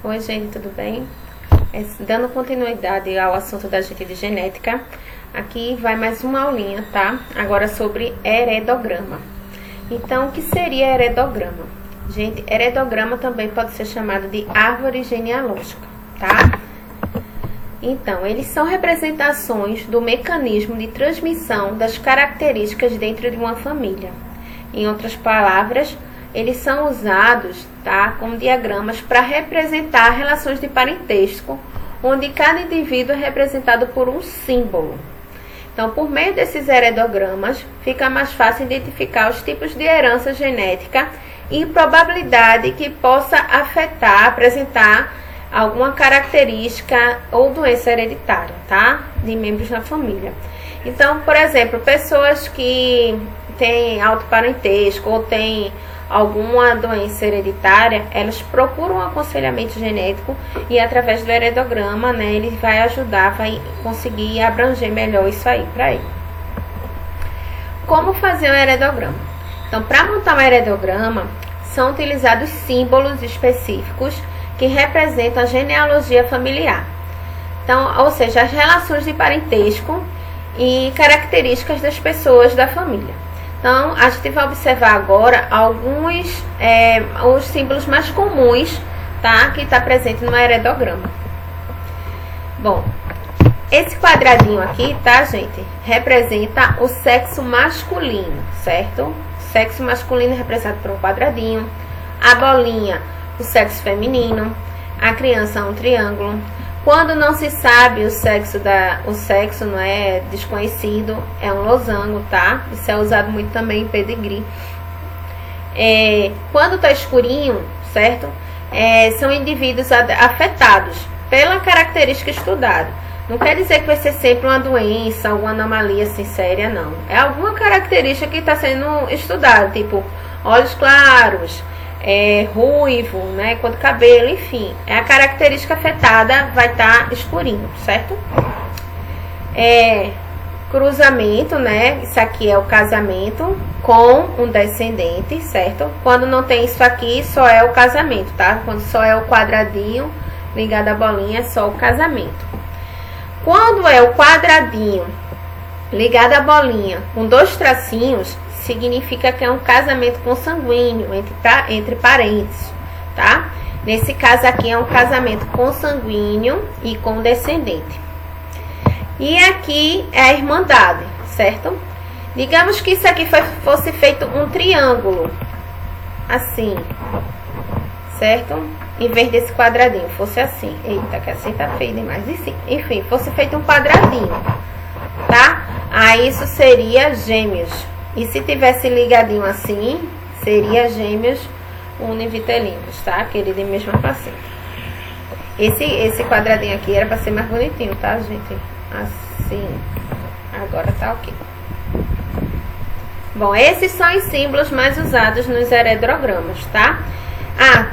Oi, gente, tudo bem? Dando continuidade ao assunto da gente de genética, aqui vai mais uma aulinha, tá? Agora sobre heredograma. Então, o que seria heredograma? Gente, heredograma também pode ser chamado de árvore genealógica, tá? Então, eles são representações do mecanismo de transmissão das características dentro de uma família. Em outras palavras, eles são usados, tá, como diagramas para representar relações de parentesco, onde cada indivíduo é representado por um símbolo. Então, por meio desses heredogramas, fica mais fácil identificar os tipos de herança genética e probabilidade que possa afetar, apresentar alguma característica ou doença hereditária, tá, de membros da família. Então, por exemplo, pessoas que têm alto parentesco ou têm alguma doença hereditária, elas procuram um aconselhamento genético e através do heredograma, né, ele vai ajudar, vai conseguir abranger melhor isso aí para ele. Como fazer um heredograma? Então, para montar um heredograma, são utilizados símbolos específicos que representam a genealogia familiar. Então, ou seja, as relações de parentesco e características das pessoas da família. Então, a gente vai observar agora alguns os símbolos mais comuns, tá? Que está presente no heredograma. Bom, esse quadradinho aqui, tá, gente? Representa o sexo masculino, certo? O sexo masculino é representado por um quadradinho. A bolinha, o sexo feminino. A criança, um triângulo. Quando não se sabe o sexo não é desconhecido, é um losango, tá? Isso é usado muito também em pedigree. Quando tá escurinho, certo? São indivíduos afetados pela característica estudada. Não quer dizer que vai ser sempre uma doença, alguma anomalia assim séria, não. É alguma característica que está sendo estudada, tipo olhos claros, ruivo, né, cor do cabelo, enfim, a característica afetada vai estar escurinho, certo? Cruzamento, né, isso aqui é o casamento com um descendente, certo? Quando não tem isso aqui, só é o casamento, tá? Quando só é o quadradinho ligado à bolinha, é só o casamento. Quando é o quadradinho ligado à bolinha com dois tracinhos, significa que é um casamento consanguíneo entre parentes, tá? Nesse caso aqui é um casamento consanguíneo e com descendente. E aqui é a irmandade, certo? Digamos que isso aqui fosse feito um triângulo, assim, certo? Em vez desse quadradinho, fosse assim. Eita, que assim tá feio demais. Enfim, fosse feito um quadradinho, tá? Aí isso seria gêmeos. E se tivesse ligadinho assim, seria gêmeos univitelinos, tá? Aquele de mesma placenta. Esse quadradinho aqui era para ser mais bonitinho, tá, gente? Assim. Agora tá ok. Bom, esses são os símbolos mais usados nos heredogramas, tá?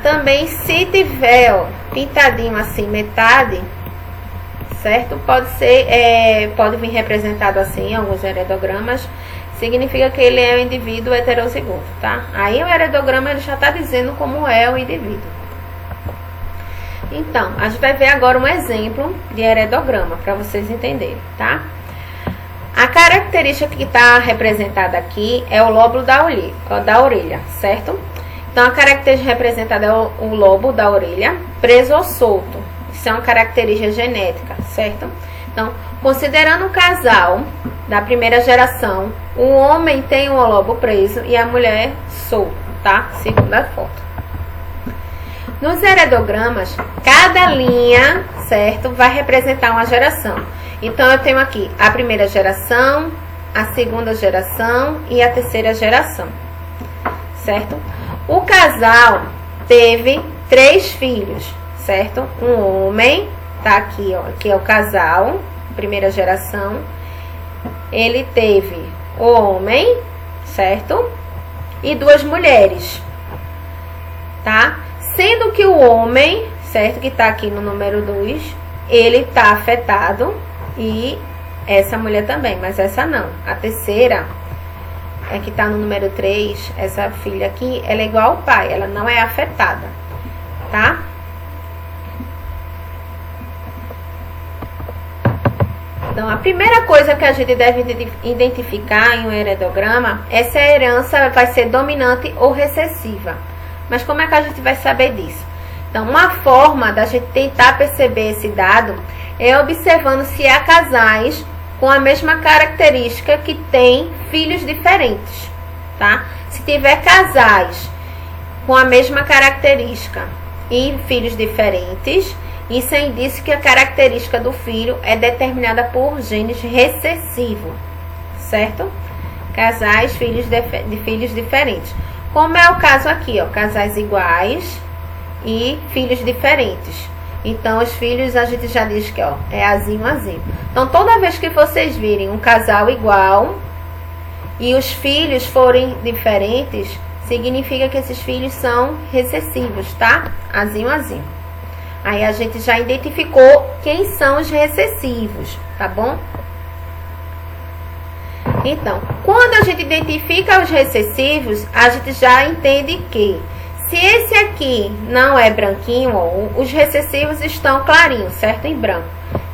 Também se tiver, ó, pintadinho assim, metade, certo? Pode vir representado assim em alguns heredogramas. Significa que ele é um indivíduo heterozigoto, tá? Aí o heredograma ele já está dizendo como é o indivíduo. Então, a gente vai ver agora um exemplo de heredograma, para vocês entenderem, tá? A característica que está representada aqui é o lóbulo da orelha, certo? Então, a característica representada é o lobo da orelha, preso ou solto. Isso é uma característica genética, certo? Então, considerando o casal da primeira geração, o homem tem o lobo preso e a mulher solto, tá? Segunda foto. Nos heredogramas, cada linha, certo, vai representar uma geração. Então, eu tenho aqui a primeira geração, a segunda geração e a terceira geração, certo? O casal teve 3 filhos, certo? Um homem, tá aqui, ó, aqui é o casal, primeira geração. Ele teve o homem, certo? E 2 mulheres, tá? Sendo que o homem, certo? Que tá aqui no número 2, ele tá afetado e essa mulher também, mas essa não. A terceira, que tá no número 3, essa filha aqui, ela é igual ao pai, ela não é afetada, tá? Então, a primeira coisa que a gente deve identificar em um heredograma é se a herança vai ser dominante ou recessiva. Mas como é que a gente vai saber disso? Então, uma forma da gente tentar perceber esse dado é observando se há casais com a mesma característica que têm filhos diferentes, tá? Se tiver casais com a mesma característica e filhos diferentes, isso é indício que a característica do filho é determinada por genes recessivos, certo? Casais, filhos de filhos diferentes. Como é o caso aqui, ó, casais iguais e filhos diferentes. Então, os filhos a gente já diz que, ó, é azinho, azinho. Então, toda vez que vocês virem um casal igual e os filhos forem diferentes, significa que esses filhos são recessivos, tá? Azinho, azinho. Aí a gente já identificou quem são os recessivos, tá bom? Então, quando a gente identifica os recessivos, a gente já entende que se esse aqui não é branquinho, ó, os recessivos estão clarinhos, certo? Em branco.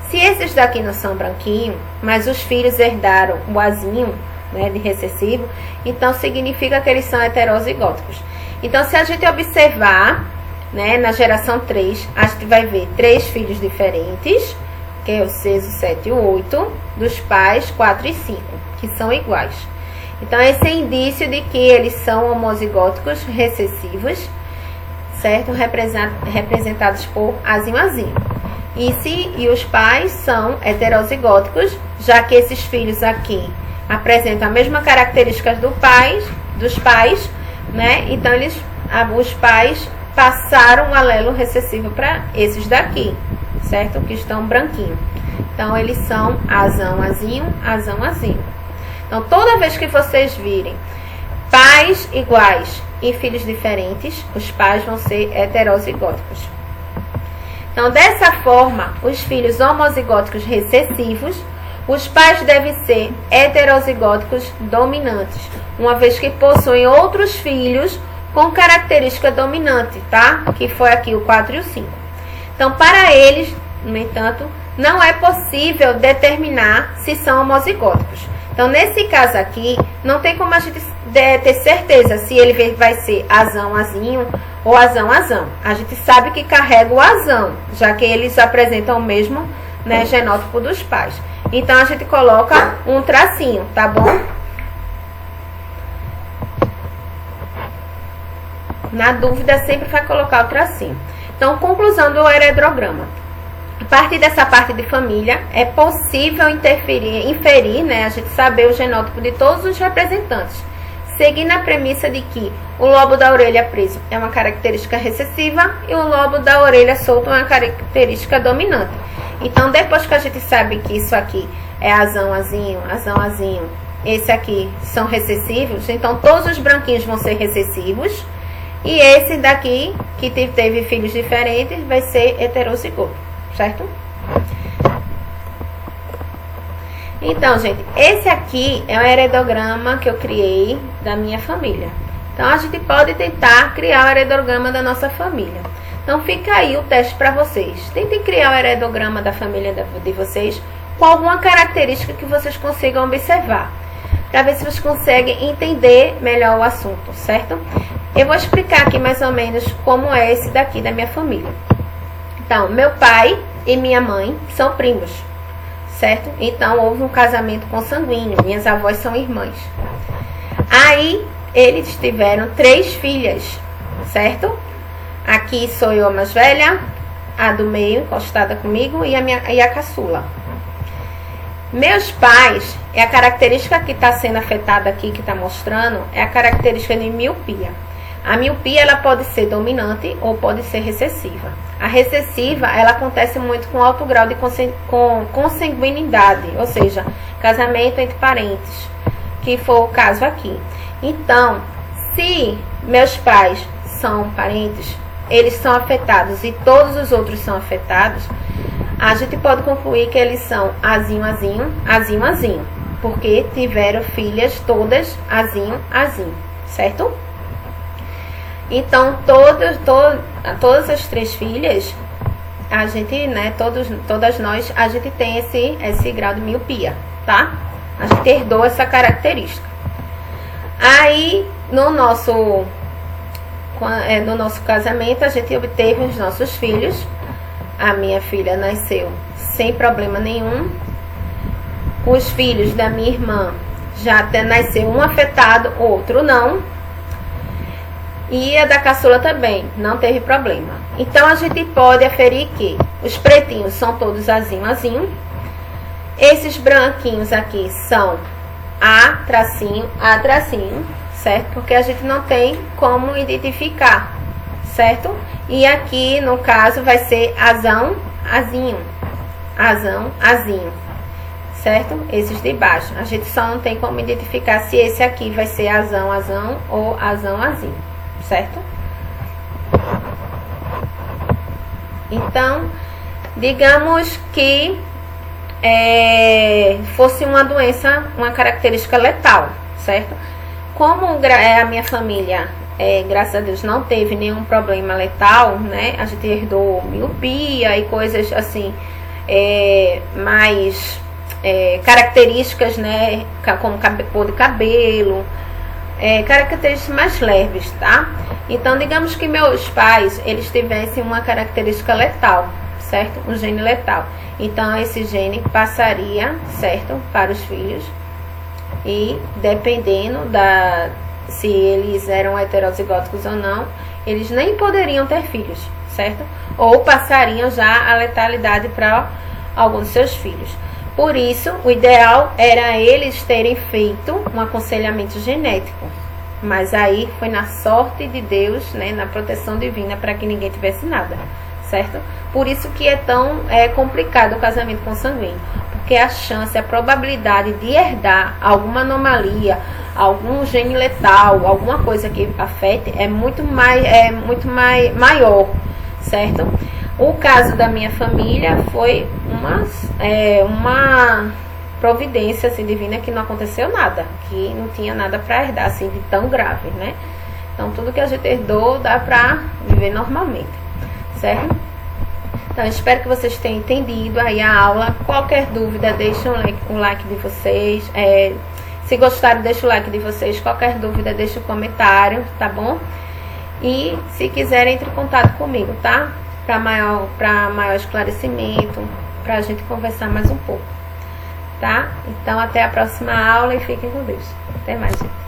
Se esses daqui não são branquinhos, mas os filhos herdaram o azinho, né, de recessivo, então significa que eles são heterozigóticos. Então, se a gente observar, né, na geração 3, a gente vai ver 3 filhos diferentes, que é o 6, o 7 e o 8, dos pais 4 e 5, que são iguais. Então, esse é indício de que eles são homozigóticos recessivos, certo? Representados por azinho, azinho. E os pais são heterozigóticos, já que esses filhos aqui apresentam a mesma características dos pais, né? Então, os pais passaram o alelo recessivo para esses daqui, certo? Que estão branquinhos. Então, eles são azão, azinho, azão, azinho. Então, toda vez que vocês virem pais iguais e filhos diferentes, os pais vão ser heterozigóticos. Então, dessa forma, os filhos homozigóticos recessivos, os pais devem ser heterozigóticos dominantes, uma vez que possuem outros filhos com característica dominante, tá? Que foi aqui o 4 e o 5. Então, para eles, no entanto, não é possível determinar se são homozigóticos. Então, nesse caso aqui, não tem como a gente ter certeza se ele vai ser azão, azinho ou azão, azão. A gente sabe que carrega o azão, já que eles apresentam o mesmo, né, genótipo dos pais. Então, a gente coloca um tracinho, tá bom? Na dúvida, sempre vai colocar o tracinho. Então, conclusão do heredograma. A partir dessa parte de família, é possível inferir, né, a gente saber o genótipo de todos os representantes, seguindo a premissa de que o lobo da orelha preso é uma característica recessiva e o lobo da orelha solto é uma característica dominante. Então, depois que a gente sabe que isso aqui é azão, azinho, esse aqui são recessivos, então todos os branquinhos vão ser recessivos e esse daqui, que teve filhos diferentes, vai ser heterozigoto. Certo? Então, gente, esse aqui é o heredograma que eu criei da minha família. Então, a gente pode tentar criar o heredograma da nossa família. Então, fica aí o teste para vocês. Tentem criar o heredograma da família de vocês com alguma característica que vocês consigam observar, para ver se vocês conseguem entender melhor o assunto, certo? Eu vou explicar aqui mais ou menos como é esse daqui da minha família. Então, meu pai e minha mãe são primos, certo? Então, houve um casamento consanguíneo. Minhas avós são irmãs. Aí, eles tiveram 3 filhas, certo? Aqui sou eu a mais velha, a do meio encostada comigo e a caçula. Meus pais, a característica que está sendo afetada aqui, que está mostrando, é a característica de miopia. A miopia, ela pode ser dominante ou pode ser recessiva. A recessiva, ela acontece muito com alto grau de consanguinidade, ou seja, casamento entre parentes, que foi o caso aqui. Então, se meus pais são parentes, eles são afetados e todos os outros são afetados, a gente pode concluir que eles são azinho, azinho, azinho, azinho, porque tiveram filhas todas azinho, azinho, certo? Então, todas as 3 filhas a gente, né, todas nós, a gente tem esse grau de miopia, tá? A gente herdou essa característica. Aí, no nosso casamento, a gente obteve os nossos filhos. A minha filha nasceu sem problema nenhum. Os filhos da minha irmã já até nasceu um afetado, outro não. E a da caçula também, não teve problema. Então, a gente pode aferir que os pretinhos são todos azinho. Esses branquinhos aqui são A tracinho, certo? Porque a gente não tem como identificar, certo? E aqui, no caso, vai ser azão, azinho. Azão, azinho. Certo? Esses de baixo. A gente só não tem como identificar se esse aqui vai ser azão, azão ou azão, azinho. Certo? Então, digamos que fosse uma doença, uma característica letal, certo? Como a minha família, graças a Deus, não teve nenhum problema letal, né? A gente herdou miopia e coisas assim, mais características, né? Como cor de cabelo, características mais leves, tá? Então, digamos que meus pais, eles tivessem uma característica letal, certo? Um gene letal. Então, esse gene passaria, certo? Para os filhos. E, dependendo se eles eram heterozigóticos ou não, eles nem poderiam ter filhos, certo? Ou passariam já a letalidade para alguns de seus filhos. Por isso, o ideal era eles terem feito um aconselhamento genético. Mas aí foi na sorte de Deus, né, na proteção divina, para que ninguém tivesse nada, certo? Por isso que é tão complicado o casamento consanguíneo. Porque a chance, a probabilidade de herdar alguma anomalia, algum gene letal, alguma coisa que afete, é muito maior, certo? O caso da minha família foi uma providência assim, divina, que não aconteceu nada, que não tinha nada para herdar assim, de tão grave, né? Então, tudo que a gente herdou dá para viver normalmente, certo? Então, espero que vocês tenham entendido aí a aula. Qualquer dúvida, deixem um like de vocês. Se gostaram, deixa o like de vocês. Qualquer dúvida, deixa um comentário, tá bom? E se quiserem, entre em contato comigo, tá? Para maior esclarecimento, para a gente conversar mais um pouco, tá? Então, até a próxima aula e fiquem com Deus. Até mais, gente.